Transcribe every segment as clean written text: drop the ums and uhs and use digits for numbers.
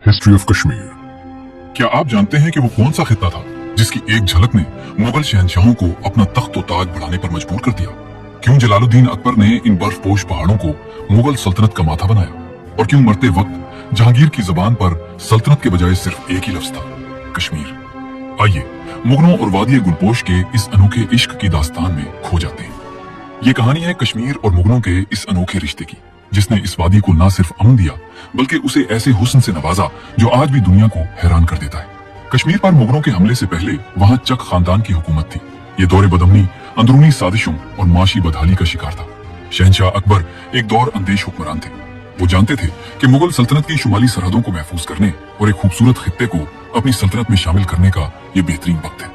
History of Kashmir. क्या आप जानते हैं कि वो कौन सा खित्ता था जिसकी एक झलक ने मुगल शहंशाहों को अपना तख्त व ताज बढ़ाने पर मजबूर कर दिया? क्यों जलालुद्दीन अकबर ने इन बर्फपोश पहाड़ों को मुगल सल्तनत का माथा बनाया? और क्यों मरते वक्त जहांगीर की जबान पर सल्तनत के बजाय सिर्फ एक ही लफ्ज था, कश्मीर? आइए मुगलों और वादिय गुलपोश के इस अनोखे इश्क की दास्तान में खो जाते हैं। ये कहानी है कश्मीर और मुगलों के इस अनोखे रिश्ते की, जिसने इस वादी को न सिर्फ अमन दिया बल्कि उसे ऐसे हुस्न से नवाजा जो आज भी दुनिया को हैरान कर देता है। कश्मीर पर मुगलों के हमले से पहले वहाँ चक खानदान की हुकूमत थी। ये दौरे बदमनी, अंदरूनी साजिशों और माशी बदहाली का शिकार था। शहंशाह अकबर एक दौर अंदेश हुक्मरान थे। वो जानते थे कि मुगल सल्तनत की शुमाली सरहदों को महफूज करने और एक खूबसूरत खित्ते को अपनी सल्तनत में शामिल करने का ये बेहतरीन वक्त है।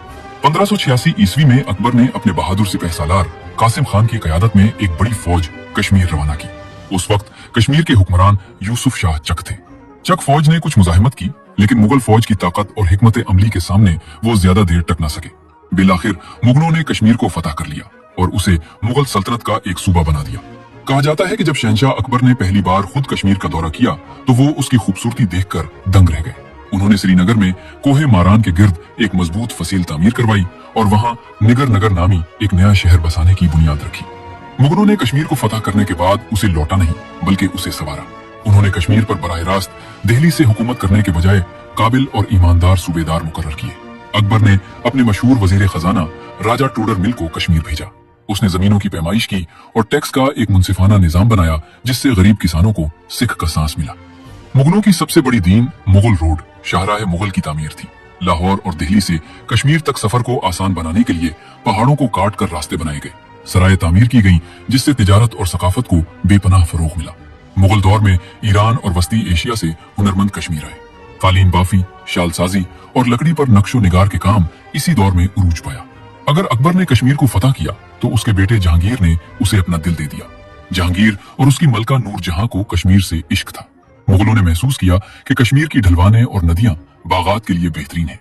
1586 ईस्वी में अकबर ने अपने बहादुर सिपह सालार कासिम खान की क़यादत में एक बड़ी फौज कश्मीर रवाना की। उस वक्त कश्मीर के हुक्मरान यूसुफ शाह चक थे। चक फौज ने कुछ मुजाहिमत की, लेकिन मुगल फौज की ताकत और हिकमत अमली के सामने वो ज्यादा देर टक न सके। बिलाखिर मुगलों ने कश्मीर को फतह कर लिया और उसे मुगल सल्तनत का एक सूबा बना दिया। कहा जाता है कि जब शहंशाह अकबर ने पहली बार खुद कश्मीर का दौरा किया तो वो उसकी खूबसूरती देखकर दंग रह गए। उन्होंने श्रीनगर में कोहे मारान के गिर्द एक मजबूत फसील तामीर करवाई और वहाँ निगर नगर नामी एक नया शहर बसाने की बुनियाद रखी। मुगलों ने कश्मीर को फतह करने के बाद उसे लौटा नहीं बल्कि उसे संवारा। उन्होंने कश्मीर पर बराह रास्त दिल्ली से हुकूमत करने के बजाय काबिल और ईमानदार सूबेदार मुकर्रर किए। अकबर ने अपने मशहूर वजीर खजाना राजा टूडर मिल को कश्मीर भेजा। उसने जमीनों की पैमाइश की और टैक्स का एक मुनसिफाना निजाम बनाया, जिससे गरीब किसानों को सिख का सांस मिला। मुगलों की सबसे बड़ी दीन मुगल रोड शाहराह मुगल की तामीर थी। लाहौर और दिल्ली से कश्मीर तक सफर को आसान बनाने के लिए पहाड़ों को काट कर रास्ते बनाए गए। सराय तामीर की गई, जिससे तिजारत और सकाफत को बेपनाह फरोग मिला। मुगल दौर में ईरान और वस्ती एशिया से हुनरमंद कश्मीर आए। कालीन बाफी, शालसाजी और लकड़ी पर नक्शो निगार के काम इसी दौर में उरूज पाया। अगर अकबर ने कश्मीर को फतह किया तो उसके बेटे जहांगीर ने उसे अपना दिल दे दिया। जहांगीर और उसकी मलका नूरजहां को कश्मीर से इश्क था। मुगलों ने महसूस किया कि कश्मीर की ढलवानें और नदियां बागात के लिए बेहतरीन है।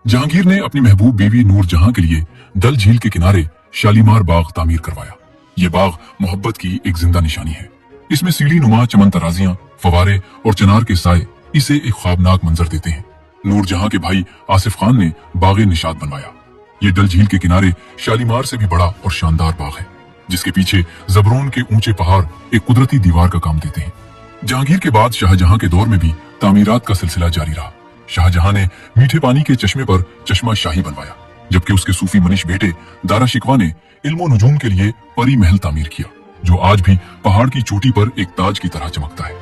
जहांगीर ने अपनी महबूब बीवी नूरजहां के लिए डल झील के किनारे शालीमार बाग तामीर करवाया। ये बाग मोहब्बत की एक जिंदा निशानी है। इसमें सीढ़ी नुमा चमन तराजियां, फवारे और चिनार के साए इसे एक ख्वाबनाक मंजर देते हैं। नूरजहां के भाई आसिफ खान ने बागे निशात बनवाया। ये डल झील के किनारे शालीमार से भी बड़ा और शानदार बाग है, जिसके पीछे जबरोन के ऊंचे पहाड़ एक कुदरती दीवार का काम देते हैं। जहांगीर के बाद शाहजहां के दौर में भी तामीरात का सिलसिला जारी रहा। शाहजहां ने मीठे पानी के चश्मे पर चश्मा शाही बनवाया, जबकि उसके सूफी मनीष बेटे दारा शिकवा ने इल्मो नुजूम के लिए परी महल तामीर किया, जो आज भी पहाड़ की चोटी पर एक ताज की तरह चमकता है।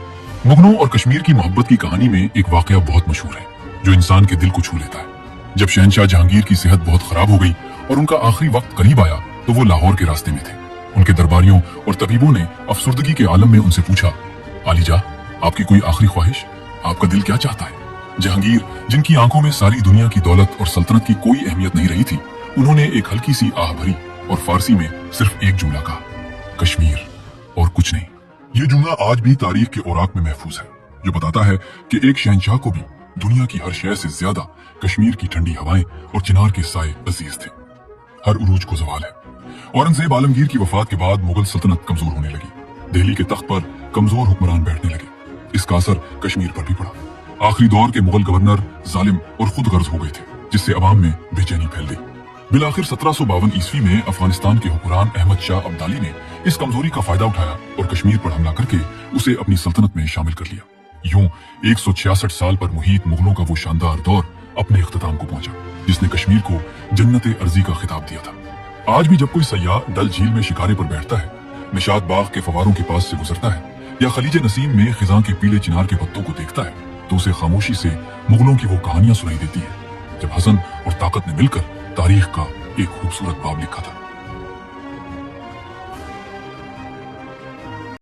मुगलों और कश्मीर की मोहब्बत की कहानी में एक वाकया बहुत मशहूर है, जो इंसान के दिल को छू लेता है। जब शहंशाह जहांगीर की सेहत बहुत खराब हो गई और उनका आखिरी वक्त करीब आया तो वो लाहौर के रास्ते में थे। उनके दरबारियों और तबीबों ने अफसुर्दगी के आलम में उनसे पूछा, आलीजा, आपकी कोई आखिरी ख्वाहिश? आपका दिल क्या चाहता है? जहांगीर, जिनकी आंखों में सारी दुनिया की दौलत और सल्तनत की कोई अहमियत नहीं रही थी, उन्होंने एक हल्की सी आह भरी और फारसी में सिर्फ एक जुमला कहा, कश्मीर, और कुछ नहीं। ये जुमला आज भी तारीख के औराक में महफूज है, जो बताता है कि एक शहंशाह को भी दुनिया की हर शय से ज्यादा कश्मीर की ठंडी हवाएं और चिनार के साए अजीज थे। हर उरूज को ज़वाल है। औरंगजेब आलमगीर की वफात के बाद मुगल सल्तनत कमजोर होने लगी। दिल्ली के तख्त पर कमजोर हुक्मरान बैठने लगे। इसका असर कश्मीर पर भी पड़ा। आखिरी दौर के मुगल गवर्नर जालिम और खुद गर्ज हो गए थे, जिससे अवाम में बेचैनी फैल गई। बिलाखिर 1752 ईस्वी में अफगानिस्तान के हुक्मरान अहमद शाह अब्दाली ने इस कमजोरी का फायदा उठाया और कश्मीर पर हमला करके उसे अपनी सल्तनत में शामिल कर लिया। यूं 166 साल पर मुहीत मुगलों का वो शानदार दौर अपने इख्तिताम को पहुंचा, जिसने कश्मीर को जन्नत अर्जी का खिताब दिया था। आज भी जब कोई सयाह डल झील में शिकारे पर बैठता है, निशात बाग के फवारों के पास से गुजरता है या खलीज नसीम में खिजां के पीले चिनार के पत्तों को देखता है, तो उसे खामोशी से मुगलों की वो कहानियां सुनाई देती है, जब हसन और ताकत ने मिलकर तारीख का एक खूबसूरत बाब लिखा था।